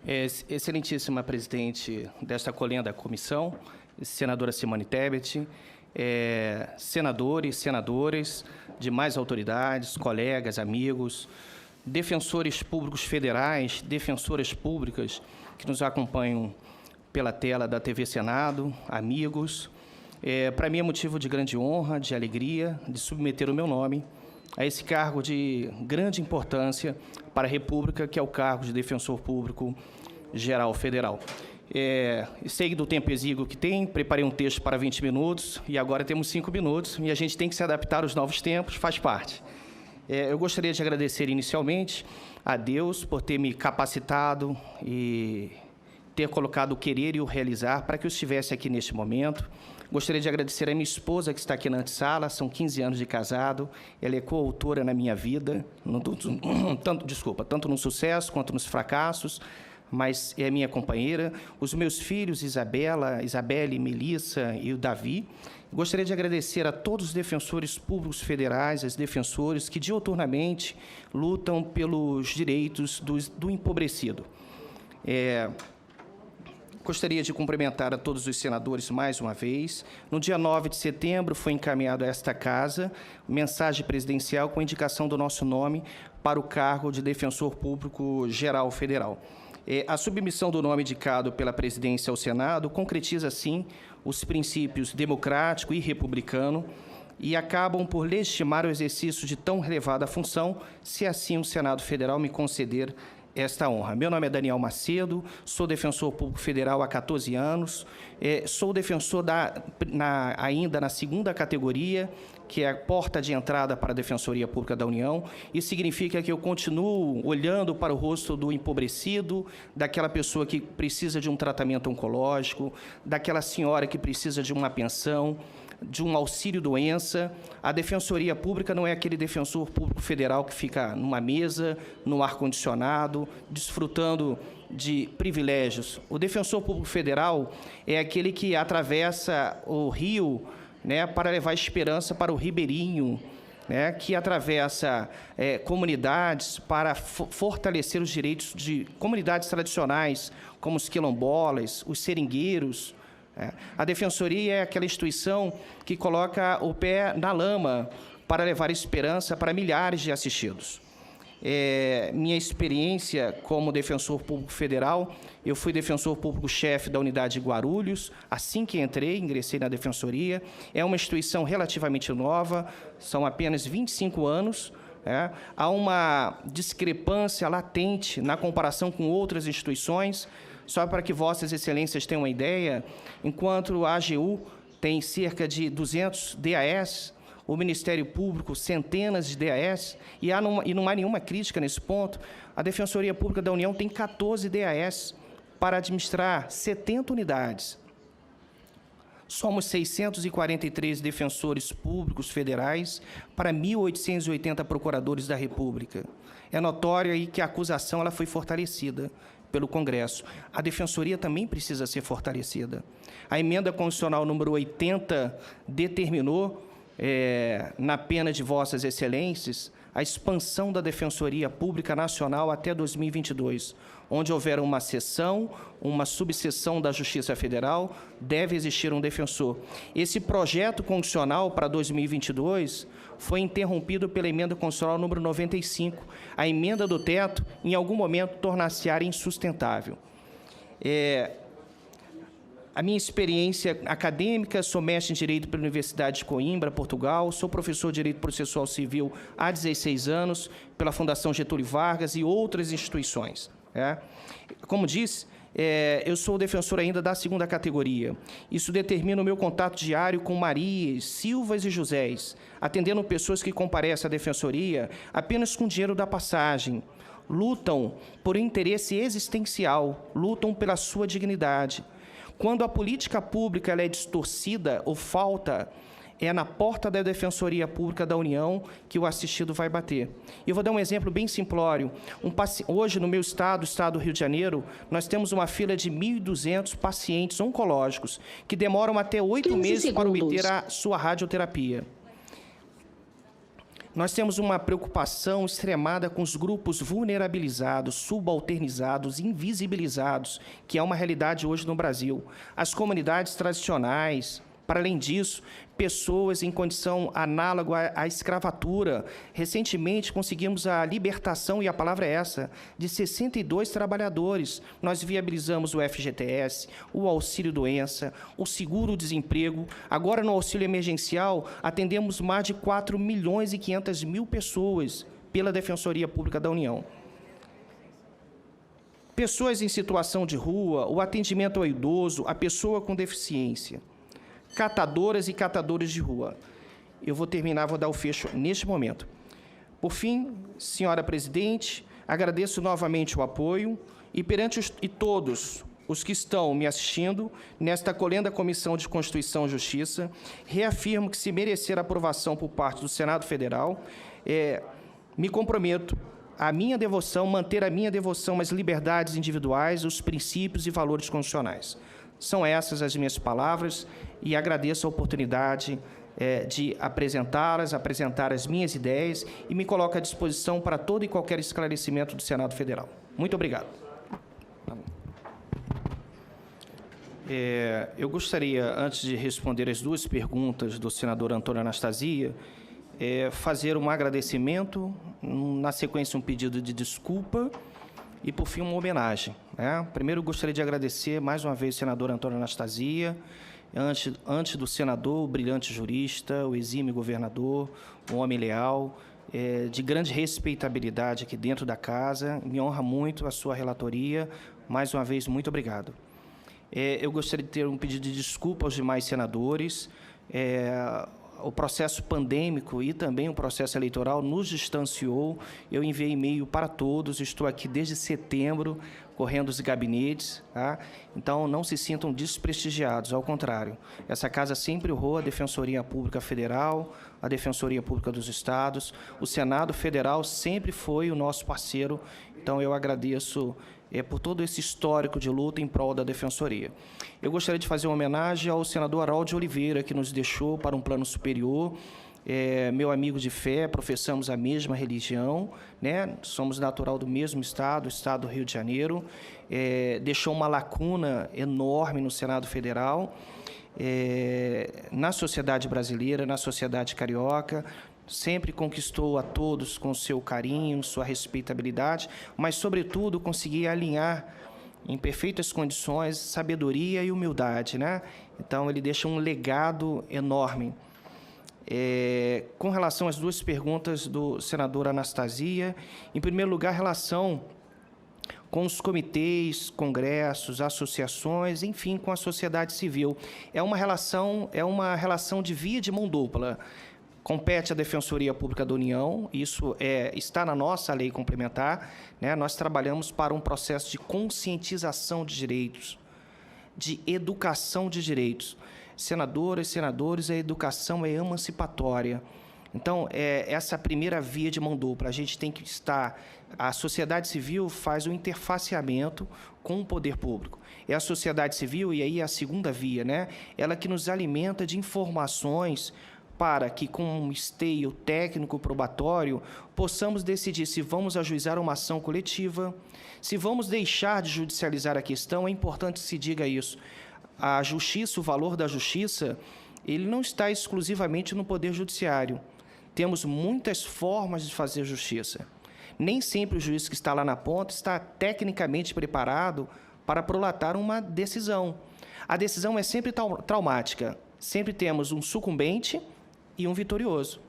Excelentíssima presidente desta colenda comissão, senadora Simone Tebet, senadores, senadoras, demais autoridades, colegas, amigos, defensores públicos federais, defensoras públicas que nos acompanham pela tela da TV Senado, amigos. Para mim é motivo de grande honra, de alegria, de submeter o meu nome a esse cargo de grande importância para a República, que é o cargo de Defensor Público Geral Federal. Sei do tempo exíguo que tem, preparei um texto para 20 minutos e agora temos 5 minutos e a gente tem que se adaptar aos novos tempos, faz parte. Eu gostaria de agradecer inicialmente a Deus por ter me capacitado e ter colocado o querer e o realizar para que eu estivesse aqui neste momento. Gostaria de agradecer a minha esposa, que está aqui na antessala, são 15 anos de casado, ela é coautora na minha vida, tanto no sucesso quanto nos fracassos, mas é minha companheira, os meus filhos, Isabelle, Melissa e o Davi. Gostaria de agradecer a todos os defensores públicos federais, as defensores que diuturnamente lutam pelos direitos do empobrecido. Gostaria de cumprimentar a todos os senadores mais uma vez. No dia 9 de setembro foi encaminhado a esta casa mensagem presidencial com indicação do nosso nome para o cargo de Defensor Público Geral Federal. A submissão do nome indicado pela presidência ao Senado concretiza, sim, os princípios democrático e republicano e acabam por legitimar o exercício de tão relevada função, se assim o Senado Federal me conceder esta honra. Meu nome é Daniel Macedo, sou defensor público federal há 14 anos, sou defensor ainda na segunda categoria, que é a porta de entrada para a Defensoria Pública da União. Isso significa que eu continuo olhando para o rosto do empobrecido, daquela pessoa que precisa de um tratamento oncológico, daquela senhora que precisa de uma pensão, de um auxílio-doença. A Defensoria Pública não é aquele defensor público federal que fica numa mesa, no ar-condicionado, desfrutando de privilégios. O Defensor Público Federal é aquele que atravessa o rio, para levar esperança para o ribeirinho, que atravessa comunidades para fortalecer os direitos de comunidades tradicionais, como os quilombolas, os seringueiros. A Defensoria é aquela instituição que coloca o pé na lama para levar esperança para milhares de assistidos. Minha experiência como defensor público federal, eu fui defensor público-chefe da unidade de Guarulhos, assim que ingressei na Defensoria. É uma instituição relativamente nova, são apenas 25 anos, há uma discrepância latente na comparação com outras instituições. Só para que Vossas Excelências tenham uma ideia, enquanto a AGU tem cerca de 200 DAS, o Ministério Público centenas de DAS, e não há nenhuma crítica nesse ponto, a Defensoria Pública da União tem 14 DAS para administrar 70 unidades. Somos 643 defensores públicos federais para 1.880 procuradores da República. É notório aí que a acusação ela foi fortalecida pelo Congresso. A Defensoria também precisa ser fortalecida. A emenda constitucional número 80 determinou, na pena de Vossas Excelências, a expansão da Defensoria Pública Nacional até 2022. Onde houver uma seção, uma subseção da Justiça Federal, deve existir um defensor. Esse projeto constitucional para 2022 foi interrompido pela emenda constitucional número 95. A emenda do teto, em algum momento, tornar-se-á insustentável. A minha experiência acadêmica, sou mestre em Direito pela Universidade de Coimbra, Portugal, sou professor de Direito Processual Civil há 16 anos, pela Fundação Getúlio Vargas e outras instituições. Como disse, eu sou defensor ainda da segunda categoria. Isso determina o meu contato diário com Marias, Silvas e Josés, atendendo pessoas que comparecem à Defensoria apenas com dinheiro da passagem, lutam por interesse existencial, lutam pela sua dignidade. Quando a política pública ela é distorcida ou falta, é na porta da Defensoria Pública da União que o assistido vai bater. Eu vou dar um exemplo bem simplório. Hoje, no meu estado, o estado do Rio de Janeiro, nós temos uma fila de 1.200 pacientes oncológicos que demoram até 8 meses para obter a sua radioterapia. Nós temos uma preocupação extremada com os grupos vulnerabilizados, subalternizados, invisibilizados, que é uma realidade hoje no Brasil. As comunidades tradicionais, para além disso, pessoas em condição análoga à escravatura. Recentemente, conseguimos a libertação, e a palavra é essa, de 62 trabalhadores. Nós viabilizamos o FGTS, o auxílio-doença, o seguro-desemprego. Agora, no auxílio emergencial, atendemos mais de 4.500.000 pessoas pela Defensoria Pública da União. Pessoas em situação de rua, o atendimento ao idoso, a pessoa com deficiência. Catadoras e catadores de rua. Eu vou terminar, vou dar o fecho neste momento. Por fim, senhora presidente, agradeço novamente o apoio e perante todos os que estão me assistindo nesta acolhenda Comissão de Constituição e Justiça, reafirmo que, se merecer aprovação por parte do Senado Federal, me comprometo a minha devoção, manter a minha devoção às liberdades individuais, os princípios e valores constitucionais. São essas as minhas palavras e agradeço a oportunidade de apresentá-las, apresentar as minhas ideias e me coloco à disposição para todo e qualquer esclarecimento do Senado Federal. Muito obrigado. Eu gostaria, antes de responder as duas perguntas do senador Antônio Anastasia, fazer um agradecimento, na sequência um pedido de desculpa, e, por fim, uma homenagem. Primeiro, gostaria de agradecer mais uma vez o senador Antônio Anastasia, antes do senador, o brilhante jurista, o exímio governador, um homem leal, de grande respeitabilidade aqui dentro da casa. Me honra muito a sua relatoria. Mais uma vez, muito obrigado. Eu gostaria de ter um pedido de desculpa aos demais senadores. O processo pandêmico e também o processo eleitoral nos distanciou. Eu enviei e-mail para todos, estou aqui desde setembro, correndo os gabinetes, tá? Então, não se sintam desprestigiados, ao contrário. Essa casa sempre honrou a Defensoria Pública Federal, a Defensoria Pública dos Estados, o Senado Federal sempre foi o nosso parceiro, então eu agradeço por todo esse histórico de luta em prol da Defensoria. Eu gostaria de fazer uma homenagem ao senador Harold de Oliveira, que nos deixou para um plano superior, meu amigo de fé, professamos a mesma religião, somos natural do mesmo estado, o estado do Rio de Janeiro, deixou uma lacuna enorme no Senado Federal, na sociedade brasileira, na sociedade carioca, sempre conquistou a todos com seu carinho, sua respeitabilidade, mas, sobretudo, conseguia alinhar em perfeitas condições sabedoria e humildade, Então, ele deixa um legado enorme. Com relação às duas perguntas do senador Anastasia, em primeiro lugar, relação com os comitês, congressos, associações, enfim, com a sociedade civil. É uma relação de via de mão dupla. Compete à Defensoria Pública da União, isso está na nossa lei complementar, Nós trabalhamos para um processo de conscientização de direitos, de educação de direitos. Senadoras, senadores, a educação é emancipatória. Então, essa primeira via de mão dupla, a gente tem que estar... A sociedade civil faz o interfaceamento com o poder público. É a sociedade civil, e aí é a segunda via, Ela que nos alimenta de informações para que, com um esteio técnico probatório, possamos decidir se vamos ajuizar uma ação coletiva, se vamos deixar de judicializar a questão. É importante que se diga isso. A justiça, o valor da justiça, ele não está exclusivamente no Poder Judiciário. Temos muitas formas de fazer justiça. Nem sempre o juiz que está lá na ponta está tecnicamente preparado para prolatar uma decisão. A decisão é sempre traumática. Sempre temos um sucumbente e um vitorioso.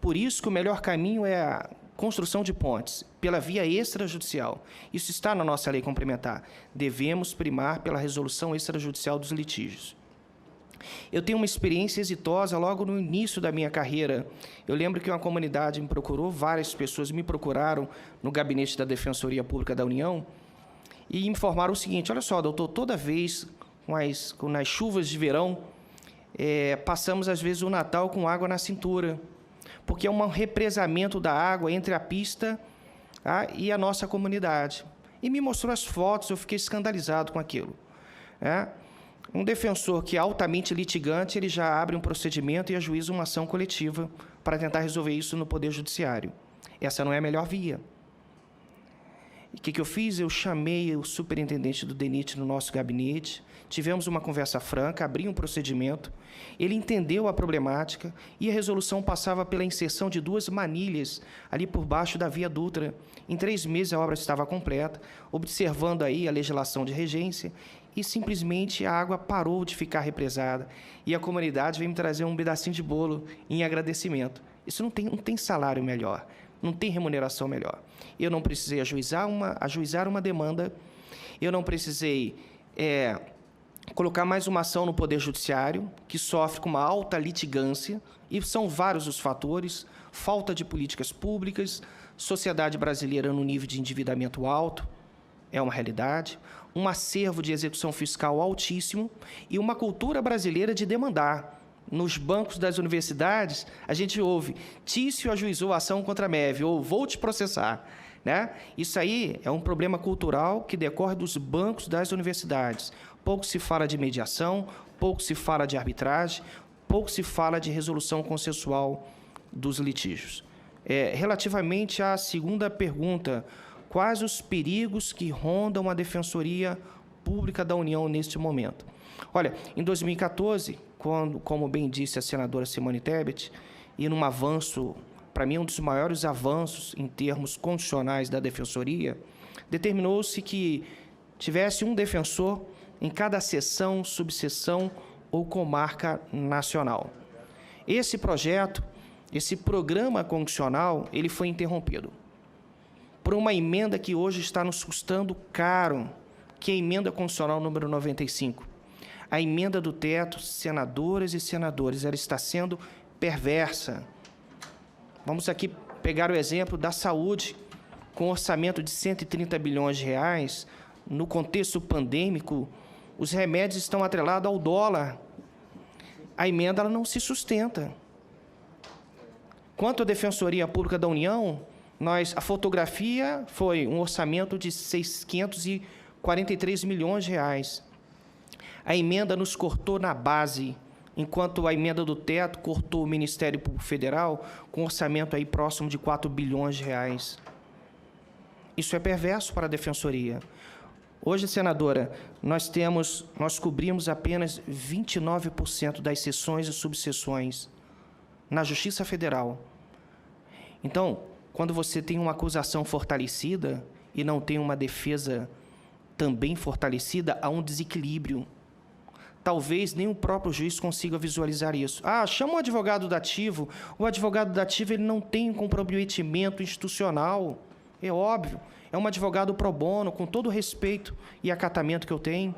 Por isso que o melhor caminho é a construção de pontes pela via extrajudicial. Isso está na nossa lei complementar. Devemos primar pela resolução extrajudicial dos litígios. Eu tenho uma experiência exitosa logo no início da minha carreira. Eu lembro que uma comunidade me procurou, várias pessoas me procuraram no gabinete da Defensoria Pública da União e me informaram o seguinte: olha só, doutor, toda vez nas chuvas de verão, passamos, às vezes, o Natal com água na cintura, porque é um represamento da água entre a pista e a nossa comunidade. E me mostrou as fotos, eu fiquei escandalizado com aquilo. Um defensor que é altamente litigante, ele já abre um procedimento e ajuiza uma ação coletiva para tentar resolver isso no Poder Judiciário. Essa não é a melhor via. E o que eu fiz? Eu chamei o superintendente do DENIT no nosso gabinete, tivemos uma conversa franca, abri um procedimento, ele entendeu a problemática e a resolução passava pela inserção de 2 manilhas ali por baixo da Via Dutra. Em 3 meses a obra estava completa, observando aí a legislação de regência, e simplesmente a água parou de ficar represada. E a comunidade veio me trazer um pedacinho de bolo em agradecimento. Isso não tem salário melhor, não tem remuneração melhor. Eu não precisei ajuizar uma demanda, eu não precisei colocar mais uma ação no Poder Judiciário, que sofre com uma alta litigância, e são vários os fatores: falta de políticas públicas, sociedade brasileira no nível de endividamento alto, é uma realidade, um acervo de execução fiscal altíssimo e uma cultura brasileira de demandar. Nos bancos das universidades, a gente ouve: Tício ajuizou a ação contra a MEV, ou vou te processar. Né? Isso aí é um problema cultural que decorre dos bancos das universidades. Pouco se fala de mediação, pouco se fala de arbitragem, pouco se fala de resolução consensual dos litígios. Relativamente à segunda pergunta, quais os perigos que rondam a Defensoria Pública da União neste momento? Olha, em 2014, quando, como bem disse a senadora Simone Tebet, e num avanço, para mim, um dos maiores avanços em termos constitucionais da Defensoria, determinou-se que tivesse um defensor em cada seção, subseção ou comarca nacional. Esse projeto, esse programa constitucional, ele foi interrompido por uma emenda que hoje está nos custando caro, que é a emenda constitucional número 95. A emenda do teto, senadoras e senadores, ela está sendo perversa. Vamos aqui pegar o exemplo da saúde, com orçamento de 130 bilhões de reais, no contexto pandêmico, os remédios estão atrelados ao dólar. A emenda ela não se sustenta. Quanto à Defensoria Pública da União, a fotografia foi um orçamento de 543 milhões de reais. A emenda nos cortou na base, enquanto a emenda do teto cortou o Ministério Público Federal com orçamento aí próximo de 4 bilhões de reais. Isso é perverso para a Defensoria. Hoje, senadora, nós cobrimos apenas 29% das seções e subseções na Justiça Federal. Então, quando você tem uma acusação fortalecida e não tem uma defesa também fortalecida, há um desequilíbrio. Talvez nem o próprio juiz consiga visualizar isso. Chama o advogado dativo. O advogado dativo ele não tem um comprometimento institucional. É óbvio. É um advogado pro bono, com todo o respeito e acatamento que eu tenho.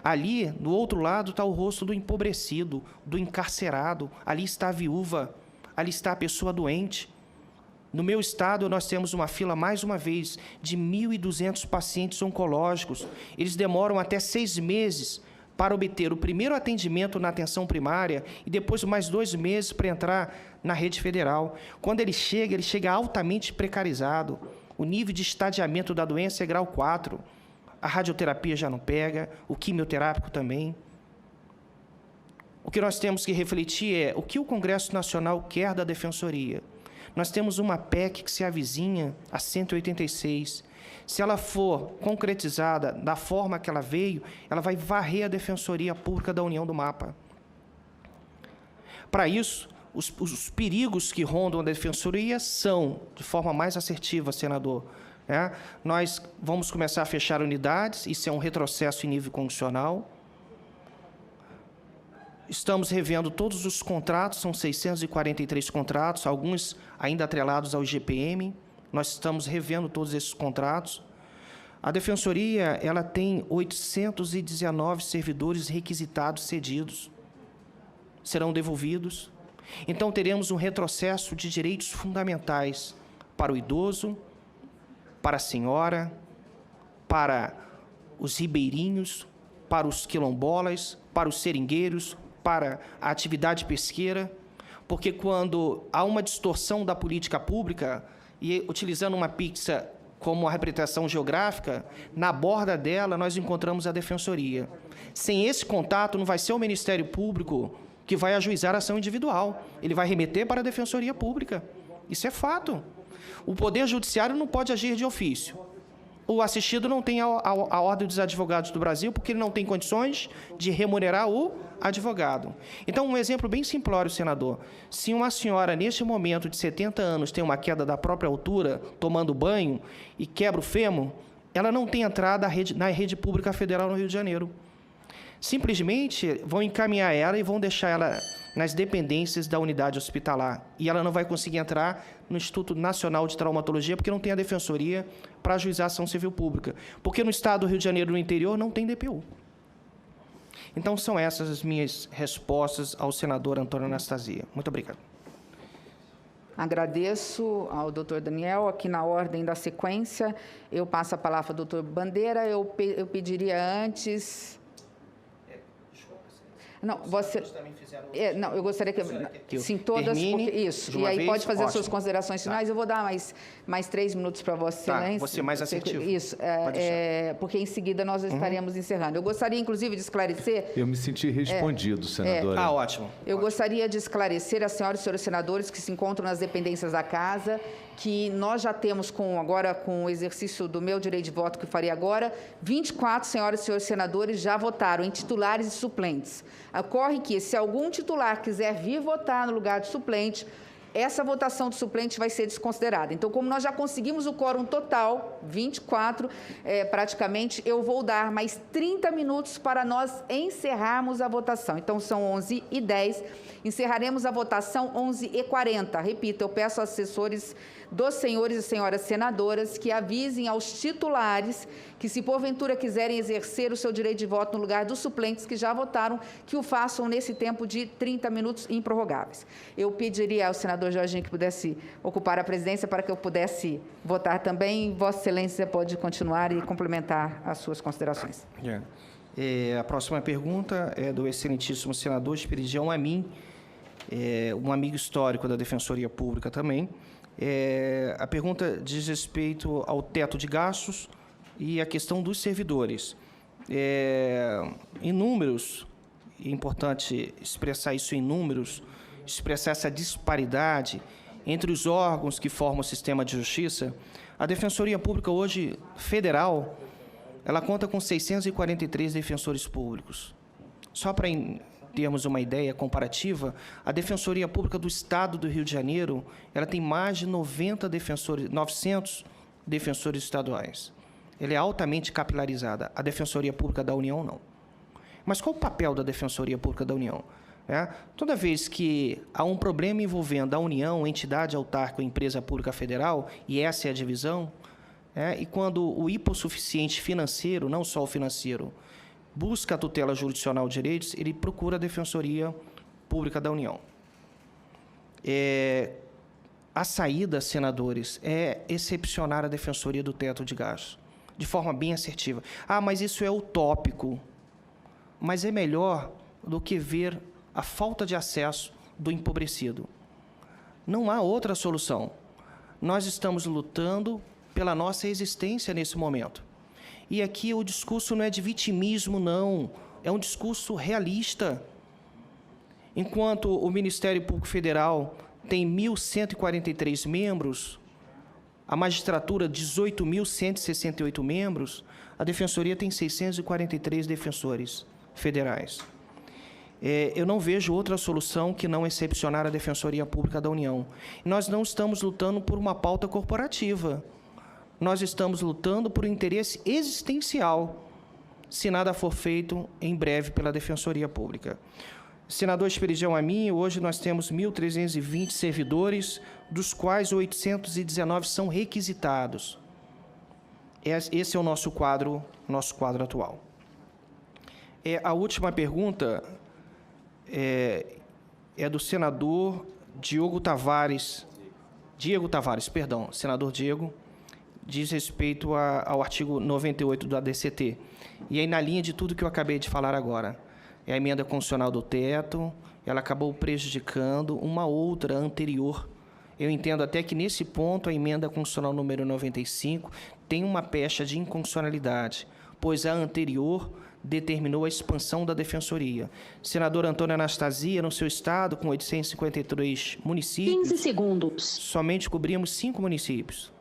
Ali, do outro lado, está o rosto do empobrecido, do encarcerado. Ali está a viúva. Ali está a pessoa doente. No meu estado, nós temos uma fila, mais uma vez, de 1.200 pacientes oncológicos. Eles demoram até 6 meses para obter o primeiro atendimento na atenção primária e depois mais 2 meses para entrar na rede federal. Quando ele chega altamente precarizado. O nível de estadiamento da doença é grau 4. A radioterapia já não pega, o quimioterápico também. O que nós temos que refletir é o que o Congresso Nacional quer da Defensoria. Nós temos uma PEC que se avizinha, a 186. Se ela for concretizada da forma que ela veio, ela vai varrer a Defensoria Pública da União do mapa. Para isso, os perigos que rondam a Defensoria são, de forma mais assertiva, senador, nós vamos começar a fechar unidades, isso é um retrocesso em nível constitucional. Estamos revendo todos os contratos, são 643 contratos, alguns ainda atrelados ao IGPM. Nós estamos revendo todos esses contratos. A Defensoria ela tem 819 servidores requisitados cedidos. Serão devolvidos. Então, teremos um retrocesso de direitos fundamentais para o idoso, para a senhora, para os ribeirinhos, para os quilombolas, para os seringueiros, para a atividade pesqueira, porque quando há uma distorção da política pública, e utilizando uma pizza como a representação geográfica, na borda dela nós encontramos a Defensoria. Sem esse contato, não vai ser o Ministério Público que vai ajuizar a ação individual. Ele vai remeter para a Defensoria Pública. Isso é fato. O Poder Judiciário não pode agir de ofício. O assistido não tem a Ordem dos Advogados do Brasil porque ele não tem condições de remunerar o advogado. Então, um exemplo bem simplório, senador. Se uma senhora, neste momento de 70 anos, tem uma queda da própria altura, tomando banho, e quebra o fêmur, ela não tem entrada na rede pública federal no Rio de Janeiro. Simplesmente vão encaminhar ela e vão deixar ela nas dependências da unidade hospitalar. E ela não vai conseguir entrar no Instituto Nacional de Traumatologia porque não tem a Defensoria para ajuizar a ação civil pública. Porque no estado do Rio de Janeiro, no interior, não tem DPU. Então, são essas as minhas respostas ao senador Antônio Anastasia. Muito obrigado. Agradeço ao doutor Daniel. Aqui na ordem da sequência, eu passo a palavra ao doutor Bandeira. Eu pediria antes... Não, você... não, eu gostaria que... Sim, todas... Porque, isso. E aí vez, pode fazer as suas considerações finais. Tá. Eu vou dar mais 3 minutos para Vossa Excelência. Você mais assertivo. Isso. Porque em seguida nós estaremos encerrando. Eu gostaria, inclusive, de esclarecer... Eu me senti respondido, senadora. Ótimo. Eu gostaria de esclarecer às senhoras e senhores senadores que se encontram nas dependências da Casa que nós já temos, agora com o exercício do meu direito de voto que eu farei agora, 24 senhoras e senhores senadores já votaram em titulares e suplentes. Ocorre que, se algum titular quiser vir votar no lugar de suplente, essa votação do suplente vai ser desconsiderada. Então, como nós já conseguimos o quórum total, 24, praticamente, eu vou dar mais 30 minutos para nós encerrarmos a votação. Então, são 11h10. Encerraremos a votação 11h40. Repito, eu peço aos assessores dos senhores e senhoras senadoras que avisem aos titulares que, se porventura quiserem exercer o seu direito de voto no lugar dos suplentes que já votaram, que o façam nesse tempo de 30 minutos improrrogáveis. Eu pediria ao senador Jorginho que pudesse ocupar a presidência para que eu pudesse votar também. Vossa Excelência pode continuar e complementar as suas considerações. A próxima pergunta é do excelentíssimo senador Esperidião Amin, um amigo histórico da Defensoria Pública também. A pergunta diz respeito ao teto de gastos e a questão dos servidores. Em números, é importante expressar isso em números, expressar essa disparidade entre os órgãos que formam o sistema de justiça. A Defensoria Pública hoje, federal, ela conta com 643 defensores públicos. Só para termos uma ideia comparativa, a Defensoria Pública do Estado do Rio de Janeiro, ela tem mais de 900 defensores estaduais. Ela é altamente capilarizada. A Defensoria Pública da União, não. Mas qual o papel da Defensoria Pública da União? Toda vez que há um problema envolvendo a União, entidade autárquica ou empresa pública federal, e essa é a divisão, e quando o hipossuficiente financeiro, não só o financeiro, busca a tutela jurisdicional de direitos, ele procura a Defensoria Pública da União. A saída, senadores, é excepcionar a Defensoria do teto de gastos, de forma bem assertiva. Mas isso é utópico. Mas é melhor do que ver a falta de acesso do empobrecido. Não há outra solução. Nós estamos lutando pela nossa existência nesse momento. E aqui o discurso não é de vitimismo, não. É um discurso realista. Enquanto o Ministério Público Federal tem 1.143 membros, a magistratura 18.168 membros, a Defensoria tem 643 defensores federais. Eu não vejo outra solução que não excepcionar a Defensoria Pública da União. Nós não estamos lutando por uma pauta corporativa. Nós estamos lutando por um interesse existencial, se nada for feito em breve pela Defensoria Pública. Senador Esperidião Amin, hoje nós temos 1.320 servidores, dos quais 819 são requisitados. Esse é o nosso quadro atual. A última pergunta é do senador Diego Tavares, senador Diego, diz respeito ao artigo 98 do ADCT. E aí, na linha de tudo que eu acabei de falar agora, a emenda constitucional do teto, ela acabou prejudicando uma outra anterior. Eu entendo até que, nesse ponto, a emenda constitucional número 95 tem uma pecha de inconstitucionalidade, pois a anterior determinou a expansão da Defensoria. Senador Antônio Anastasia, no seu estado, com 853 municípios... 15 segundos. Somente cobrimos 5 municípios.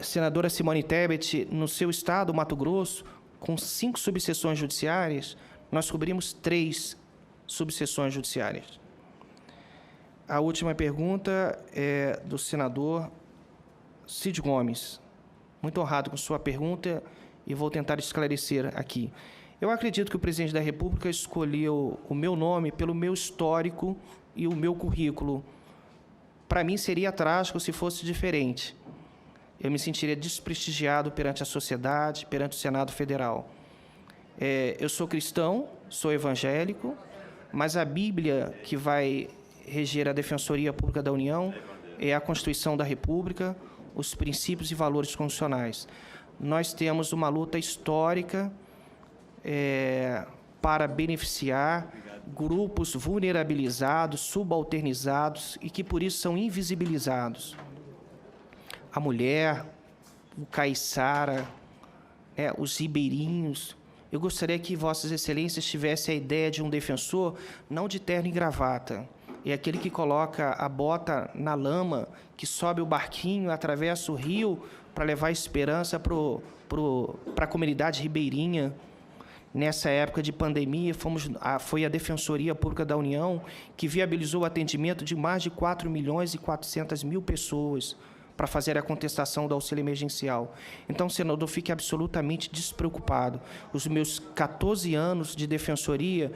Senadora Simone Tebet, no seu estado, Mato Grosso, com 5 subseções judiciárias, nós cobrimos 3 subseções judiciárias. A última pergunta é do senador Cid Gomes. Muito honrado com sua pergunta e vou tentar esclarecer aqui. Eu acredito que o presidente da República escolheu o meu nome pelo meu histórico e o meu currículo. Para mim, seria trágico se fosse diferente. Eu me sentiria desprestigiado perante a sociedade, perante o Senado Federal. Eu sou cristão, sou evangélico, mas a Bíblia que vai reger a Defensoria Pública da União é a Constituição da República, os princípios e valores constitucionais. Nós temos uma luta histórica para beneficiar grupos vulnerabilizados, subalternizados e que, por isso, são invisibilizados. A mulher, o caiçara, os ribeirinhos. Eu gostaria que Vossas Excelências tivessem a ideia de um defensor não de terno e gravata, é aquele que coloca a bota na lama, que sobe o barquinho, atravessa o rio para levar esperança para a comunidade ribeirinha. Nessa época de pandemia, foi a Defensoria Pública da União que viabilizou o atendimento de mais de 4.400.000 pessoas para fazer a contestação do auxílio emergencial. Então, senador, fique absolutamente despreocupado. Os meus 14 anos de defensoria,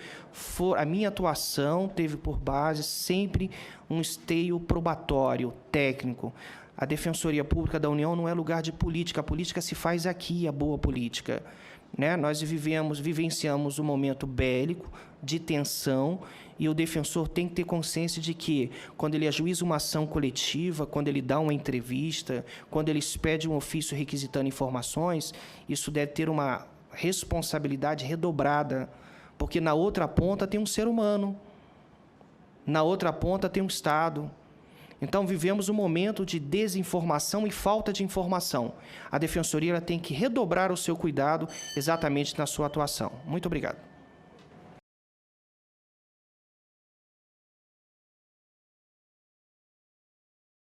a minha atuação teve por base sempre um esteio probatório, técnico. A Defensoria Pública da União não é lugar de política. A política se faz aqui, a boa política. Nós vivenciamos um momento bélico, de tensão, e o defensor tem que ter consciência de que, quando ele ajuiza uma ação coletiva, quando ele dá uma entrevista, quando ele expede um ofício requisitando informações, isso deve ter uma responsabilidade redobrada, porque na outra ponta tem um ser humano, na outra ponta tem um Estado. Então, vivemos um momento de desinformação e falta de informação. A Defensoria tem que redobrar o seu cuidado exatamente na sua atuação. Muito obrigado.